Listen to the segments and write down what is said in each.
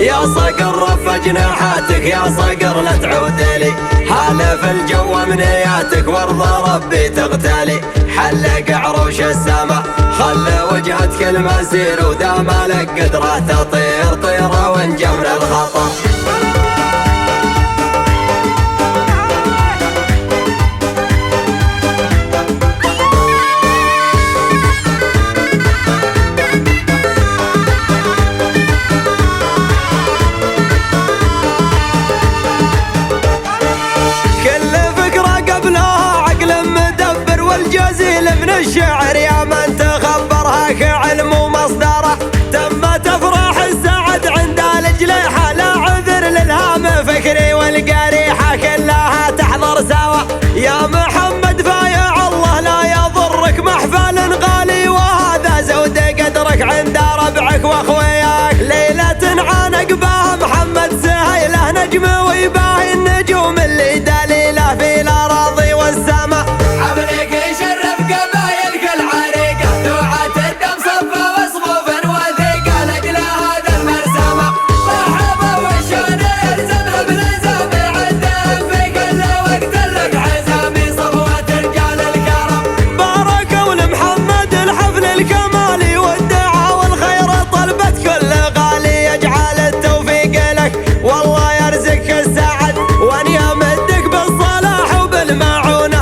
يا صقر رف جناحاتك يا صقر لا تعود لي، حالف الجو امنياتك وارضى ربي تغتالي. حلق عروش السما خلى وجهتك المسير، وذا مالك قدرة تطير طيرة وانجم من الخطر. من الشعر يا من تخبرها كعلم ومصدره، تم تفرح السعد عند الجليحة، لا عذر للهام فكري والقريحة كلها تحضر سوا. يا محمد فايع الله لا يضرك محفل غالي، وهذا زود قدرك عند ربعك واخوياك. ليلة عانق بها محمد سهيله نجم ويباهي النجوم اللي دليله في الاراضي والسما.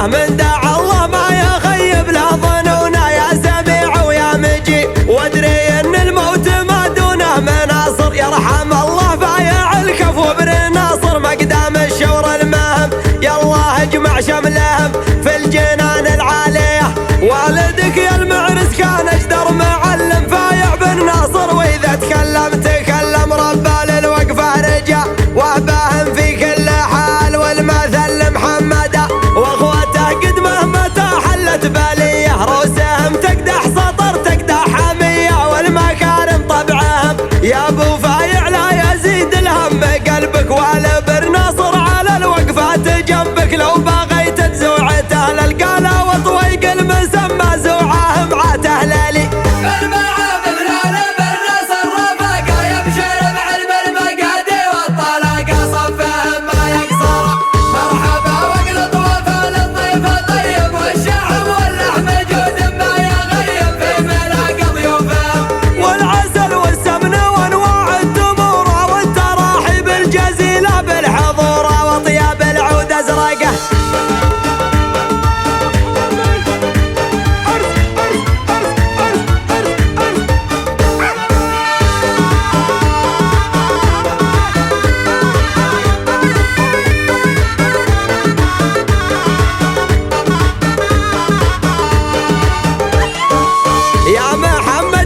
من دعا الله ما يخيب له ظنونه، يا سميع ويا مجيب وادري ان الموت ما دونه مناصر. يرحم الله بايع الكف وابن ناصر مقدام الشور المهم، يالله اجمع شملهم في الجنان العاليه. والدك يا المعرس كان اجدر معلم فايع بن ناصر، واذا تكلم ربه للوقفه رجع واباهم في كل حال. والمثل محمد واخوته قد مهما تحلت باليه، روسهم تقدح سطر تقدح حميه، والمكارم طبعهم يا ابو فايع لا يزيد الهم قلبك. والبر ناصر على الوقفات جنبك، لو بغيت تزوعته للقاله وطويق المسمى زوعه مع تهلالي.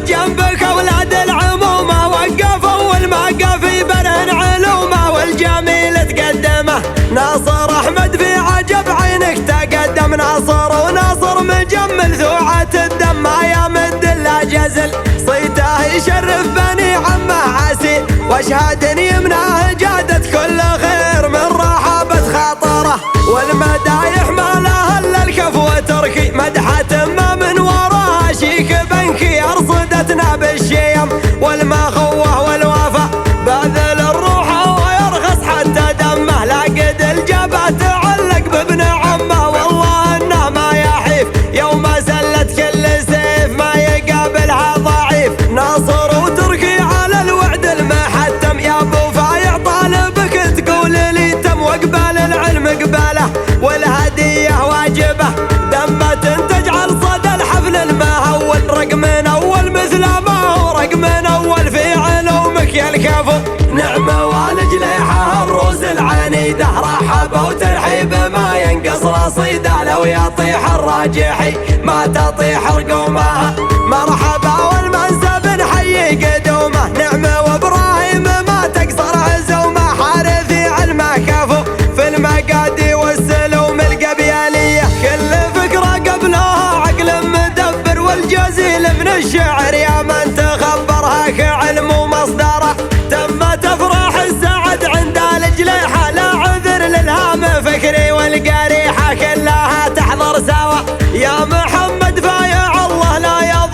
جنبك اولاد العمومه وقفوا والموقف يبرهن علومه، والجميل تقدمه ناصر احمد في عجب عينك تقدم. ناصر وناصر مجمل ذوعة الدم، ما يمد الا جزل صيته يشرف بني عمه عسير. واشهد ان يمناه جادت كل خير من رحابة خاطره، والمدايح ما لها الا الكف وتركي مدحة ما من وراها شيك بنكي. ارصدتنا بالشيم والمخوه والوفا باذل الروح ويرخص حتى دمه، لا قد الجبهه تعلق بابن عمه. والله انه ما يحيف يوم زلت كل سيف، ما يقابلها ضعيف. ناصر وتركي على الوعد المحتم، يا ابو فايع طالبك تقول لي تم، واقبال العلم قباله والهديه واجبه. دمه تجعل صدى الحفل المهول، رقم اول مثل ما هو رقم اول في علومك يا الكفو. نعمه والجليحه الروس العنيده، رحبه وترحيب ما ينقص رصيده. لو يطيح الراجحي ما تطيح رقومها، مرحبا والمنسب نحيي قدومه. نعمه وابراهيم ما تقصر عزومه، حارثي علمه كفو في المقادي والسلوم القبيليه. كل فكره قبلها عقل مدبر، والجزيل من الشعر يا من تخبرها كعلم ومصدره، تم تفرح السعد عند الجليحه، لا عذر للهام فكري والقريحه كلها تحضر سوا. يا محمد فايع الله لا يضر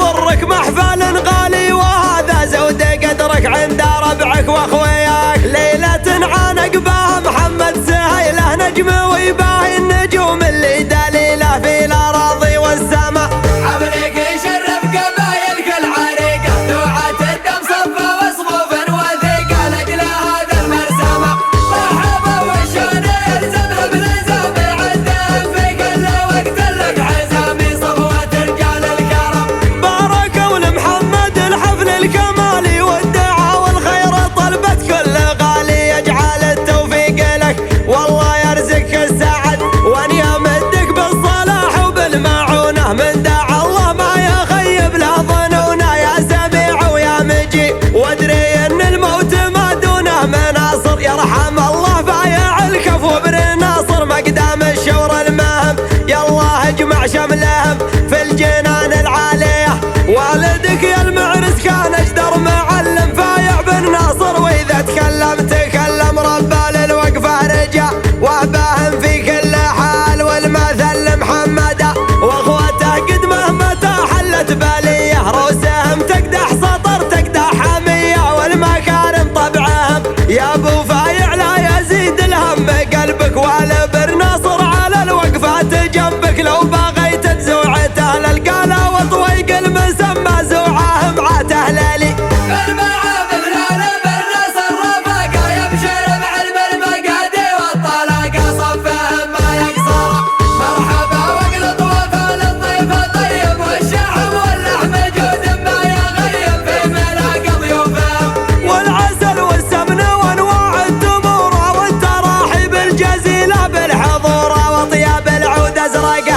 نجم ويباهي النجوم اللي دليله في الأراضي والسما. حفلك يشرف قبايلك العريقة، ذوعة الدم صفة وصفوف وثيقة لأجل هذا المرسمة. مرحبا والشون يلزمها بلزام عدهم في كل وقت لك عزامي صفوة رجال الكرم. باركوا لمحمد الحفل الكمالي والدعاء والخير طلبت كل غالي، يجعل التوفيق لك والله يرزقك السعد، وان يمدك بالصلاح وبالمعونة. من دعا الله ما يخيب له ظنونه، يا سميع ويا مجيب وادري ان الموت ما دونه مناصر. يرحم الله بايع الكفو بن ناصر مقدام الشور المهم، يالله اجمع شملهم في الجنان العالية. والدك يا المعرس كان اجدر معلم فايع بن ناصر، واذا تكلم ربا للوقفة رجع وهباهم في كل حال. والمثل محمد واخوته قد مهما حلت باليه، روسهم تقدح سطر تقدح حمية والمكارم طبعهم. يا ابو فايع لا يزيد الهم بقلبك، والبر ناصر على الوقفات جنبك. لو بغيت تزوعته للقاله وطويق المسمى زوعه مع تهلالي. بالمعابد لا بالنصر رفاقة، يبشر بعلم المقادي والطلاقة صفهم ما يقصر. مرحبا واقلط وفا للضيف الطيب، والشحم واللحم جود ما يغيب في ملاقى ضيوفهم. والعسل والسمن وانواع التمور والتراحيب الجزيله بالحضور وطياب العود ازرقه.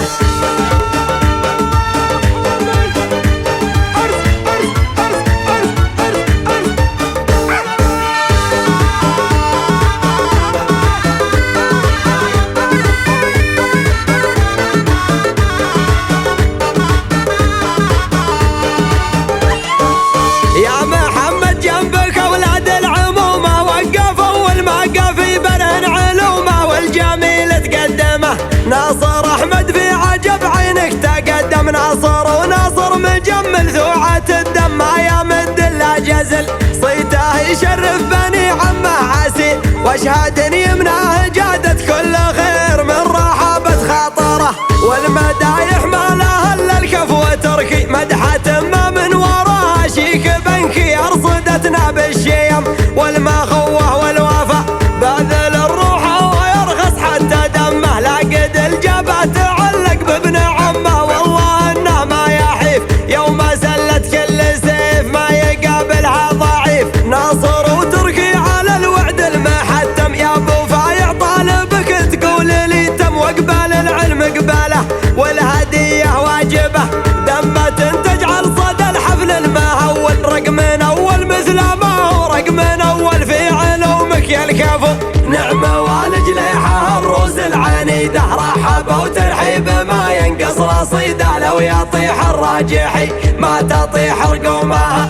يا محمد جنبك اولاد العمومه وقفوا والمقف في برهن علومه، والجميل تقدمه ناصر احمد في عجب عينك تقدم. ناصر وناصر مجمل ذوعة الدم ما يمد الا جزل، صيته يشرف بني عمه عسي واشهد يمناه جادت كل خير من رحابة خاطره. والمدايح ما لها الا الكفو تركي، مدحة ما من وراها شيك بنكي. ارصدتنا بالشيم والمخوه والوفا، باذل الروح ويرخص حتى دمه. لا قد الجبهه تعلق بابن عمه، والله انه ما يحيف يوم زلت كل سيف ما يقابلها ضعيف. ناصر وتركي على الوعد المحتم، يا ابو فايع طالبك تقول لي تم. واقبال العلم قباله والهديه واجبه، دمة تجعل صدى الحفل المهول. رقم اول مثل ما هو رقم اول في علومك يا الكفو. نعمه والجليحه الروس العنيده، رحبه وترحيب ما ينقص رصيده. لو يطيح الراجحي ما تطيح رقومها.